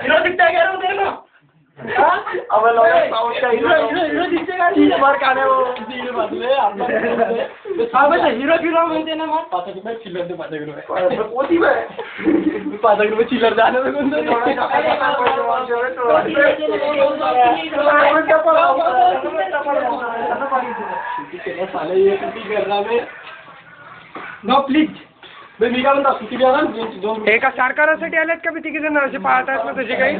Hero दिखता क्या रे तेरे को? अब लॉयर साउथ का हिरो दिखते का? 30 बार खाने वो दीड वाजले आपला बस हिरो म्हणते ना मग 5 रुपये चिल्लर दे 5 रुपये होती बे 5 रुपये चिल्लर जाने में कोण नो प्लीज मी काय म्हणतो किती द्या ना एका सरकारासाठी आलेत का मी तिघी जण असे पाहत आहेत ना तसे काही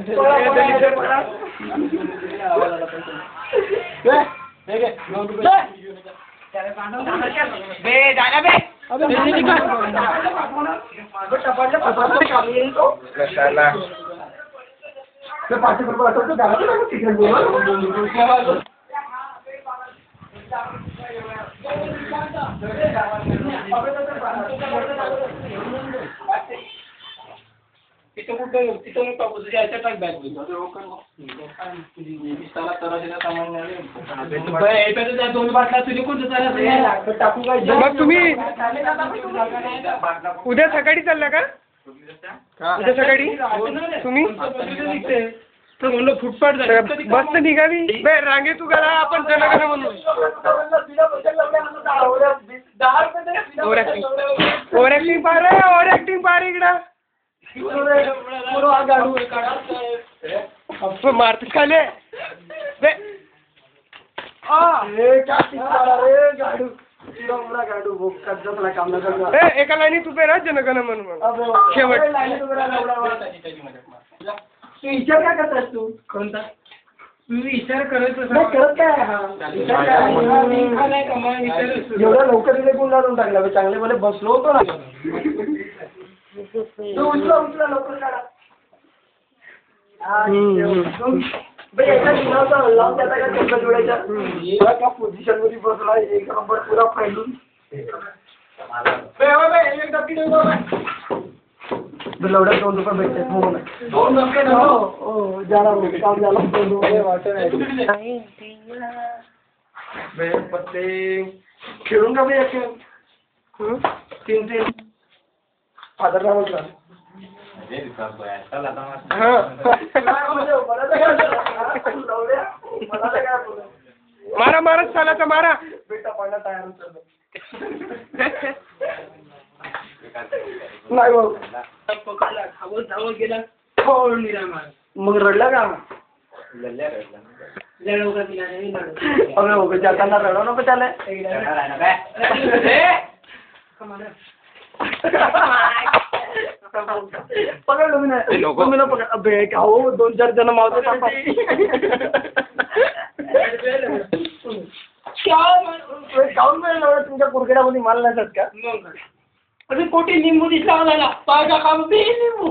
तिथं टाकू तुझ्या याच्या टाक बॅग दोन बाटला तुझे कोणतं टाकू काय मग तुम्ही उद्या सकाळी चालला का उद्या सकाळी तुम्ही तर म्हणलं फुटपाथ झालं बस तर निघाली बे रांगे तू करा आपण जनगण म्हणून ओव्हर ऍक्टिंग पार रे ओव्हर ऍक्टिंग पार इकडं मारत खाले बे एका लाईनी तू पेरा जनगण म्हणून शेवट तू विचार काय करतोस तू कोणता तू विचार करत काय एवढा लवकर तिथे कोण लावून टाकला चांगले मला बसलो होतो ना उचला लवकर काढा लावून त्याचा काय चक्कर जोडायच्या त्या पोझिशन मध्ये बसला एक नंबर पुरा फायलून लवड्या 2 रुपये भेटतात दोन रुपये हो झाला काम झाला 2 रुपये वाटत पत्ते खेळून का भाई खेळ 3 फादर राव मारा मारा सालाचा मारा बेटा पाण्यात तयार होत नाही भाऊ धावत गेला मग रडला का अरे जाताना रडव नको त्याला पकडलो मी नाही पकड हो 2-4 जण मावतो काऊन मिळेल तुमच्या कुरकेडामध्ये माल नाही जात का अरे कोटी लिंबू दिसला मला पाय का काम लिंबू